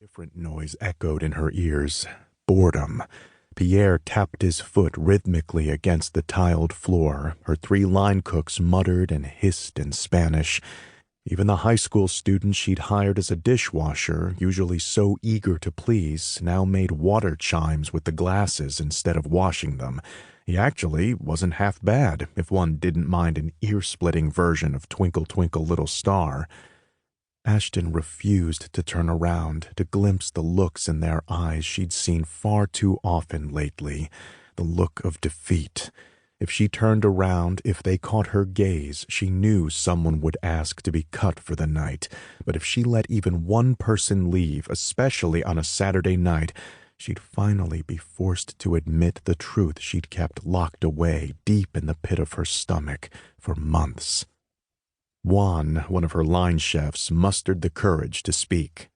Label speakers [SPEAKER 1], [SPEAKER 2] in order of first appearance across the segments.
[SPEAKER 1] Different noise echoed in her ears. Boredom. Pierre tapped his foot rhythmically against the tiled floor. Her 3 line cooks muttered and hissed in Spanish. Even the high school student she'd hired as a dishwasher, usually so eager to please, now made water chimes with the glasses instead of washing them. He actually wasn't half bad, if one didn't mind an ear-splitting version of Twinkle Twinkle Little Star. Ashton refused to turn around to glimpse the looks in their eyes she'd seen far too often lately, the look of defeat. If she turned around, if they caught her gaze, she knew someone would ask to be cut for the night. But if she let even one person leave, especially on a Saturday night, she'd finally be forced to admit the truth she'd kept locked away deep in the pit of her stomach for months. Juan, one of her line chefs, mustered the courage to speak.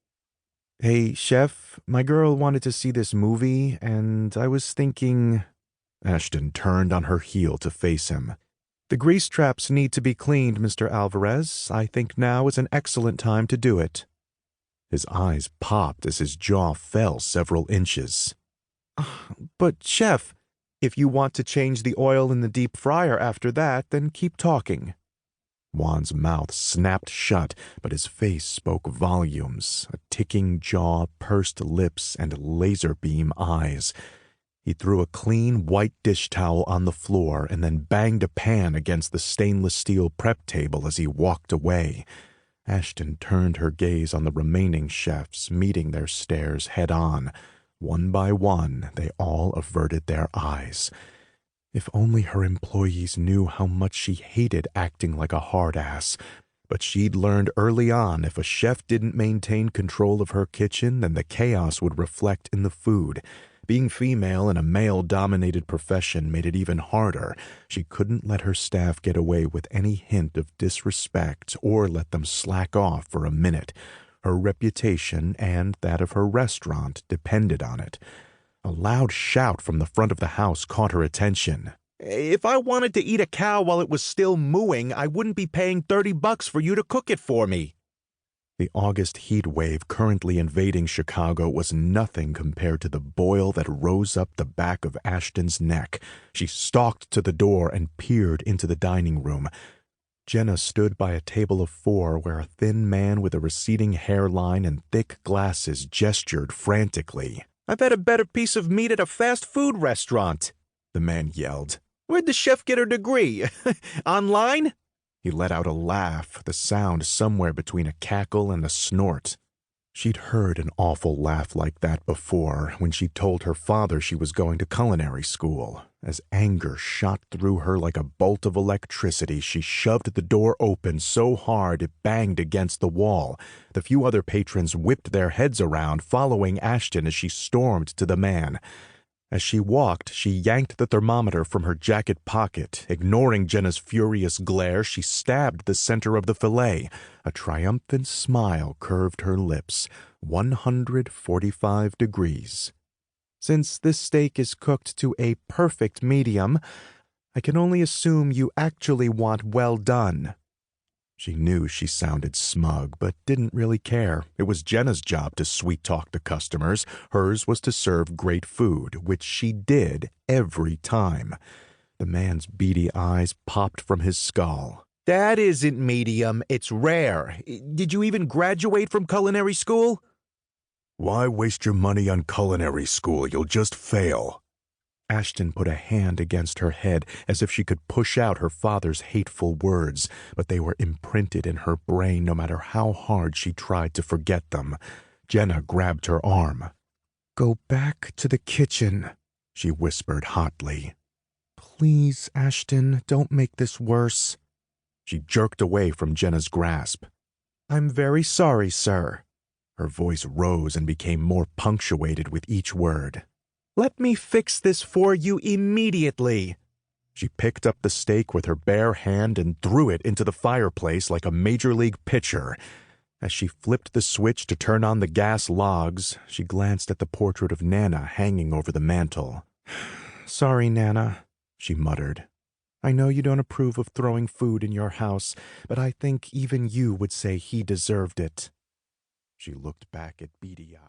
[SPEAKER 1] "Hey, chef, my girl wanted to see this movie, and I was thinking—" Ashton turned on her heel to face him. "The grease traps need to be cleaned, Mr. Alvarez. I think now is an excellent time to do it." His eyes popped as his jaw fell several inches. "But, chef, if you want to change the oil in the deep fryer after that, then keep talking." Juan's mouth snapped shut, but his face spoke volumes, a ticking jaw, pursed lips, and laser beam eyes. He threw a clean white dish towel on the floor and then banged a pan against the stainless steel prep table as he walked away. Ashton turned her gaze on the remaining chefs, meeting their stares head-on. One by one, they all averted their eyes. If only her employees knew how much she hated acting like a hard-ass. But she'd learned early on if a chef didn't maintain control of her kitchen, then the chaos would reflect in the food. Being female in a male-dominated profession made it even harder. She couldn't let her staff get away with any hint of disrespect or let them slack off for a minute. Her reputation and that of her restaurant depended on it. A loud shout from the front of the house caught her attention. "If I wanted to eat a cow while it was still mooing, I wouldn't be paying $30 for you to cook it for me." The August heat wave currently invading Chicago was nothing compared to the boil that rose up the back of Ashton's neck. She stalked to the door and peered into the dining room. Jenna stood by a table of 4 where a thin man with a receding hairline and thick glasses gestured frantically. "I've had a better piece of meat at a fast food restaurant," the man yelled. "Where'd the chef get her degree? Online?" He let out a laugh, the sound somewhere between a cackle and a snort. She'd heard an awful laugh like that before when she told her father she was going to culinary school. As anger shot through her like a bolt of electricity, she shoved the door open so hard it banged against the wall. The few other patrons whipped their heads around, following Ashton as she stormed to the man. As she walked, she yanked the thermometer from her jacket pocket. Ignoring Jenna's furious glare, she stabbed the center of the filet. A triumphant smile curved her lips. 145 degrees. "Since this steak is cooked to a perfect medium, I can only assume you actually want well done." She knew she sounded smug, but didn't really care. It was Jenna's job to sweet-talk the customers. Hers was to serve great food, which she did every time. The man's beady eyes popped from his skull. "That isn't medium, it's rare. Did you even graduate from culinary school?" "Why waste your money on culinary school? You'll just fail." Ashton put a hand against her head as if she could push out her father's hateful words, but they were imprinted in her brain no matter how hard she tried to forget them. Jenna grabbed her arm. "Go back to the kitchen," she whispered hotly. "Please, Ashton, don't make this worse." She jerked away from Jenna's grasp. "I'm very sorry, sir." Her voice rose and became more punctuated with each word. "Let me fix this for you immediately." She picked up the steak with her bare hand and threw it into the fireplace like a major league pitcher. As she flipped the switch to turn on the gas logs, she glanced at the portrait of Nana hanging over the mantel. "Sorry, Nana," she muttered. "I know you don't approve of throwing food in your house, but I think even you would say he deserved it." She looked back at beady-eyed.